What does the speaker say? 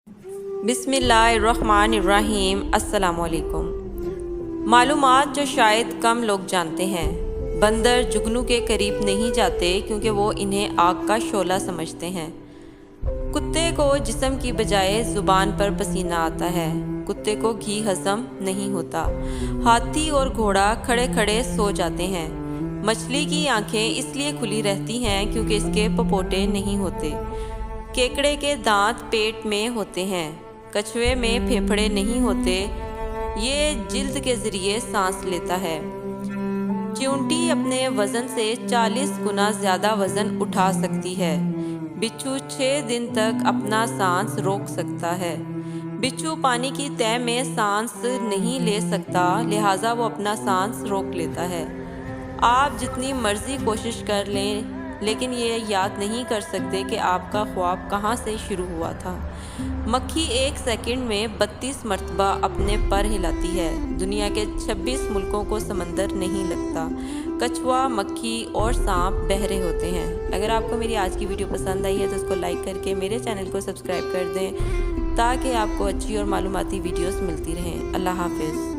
बिस्मिल्लाहिर्रहमानिर्रहीम। अस्सलामुअलैकुम। मालूमात जो शायद कम लोग जानते हैं। बंदर जुगनू के करीब नहीं जाते क्योंकि वो इन्हें आग का शोला समझते हैं। कुत्ते को जिस्म की बजाय ज़ुबान पर पसीना आता है। कुत्ते को घी हजम नहीं होता। हाथी और घोड़ा खड़े खड़े सो जाते हैं। मछली की आंखें इसलिए खुली रहती हैं क्योंकि इसके पपोटे नहीं होते। केकड़े के दांत पेट में होते हैं। कछुए में फेफड़े नहीं होते, ये जिल्द के जरिए सांस लेता है। चींटी अपने वजन से 40 गुना ज्यादा वजन उठा सकती है। बिच्छू 6 दिन तक अपना सांस रोक सकता है। बिच्छू पानी की तह में सांस नहीं ले सकता, लिहाजा वो अपना सांस रोक लेता है। आप जितनी मर्जी कोशिश कर लें लेकिन ये याद नहीं कर सकते कि आपका ख्वाब कहाँ से शुरू हुआ था। मक्खी 1 सेकंड में 32 मरतबा अपने पर हिलाती है। दुनिया के 26 मुल्कों को समंदर नहीं लगता। कछुआ, मक्खी और सांप बहरे होते हैं। अगर आपको मेरी आज की वीडियो पसंद आई है तो उसको लाइक करके मेरे चैनल को सब्सक्राइब कर दें ताकि आपको अच्छी और मालूमाती वीडियोस मिलती रहें। अल्लाह हाफिज़।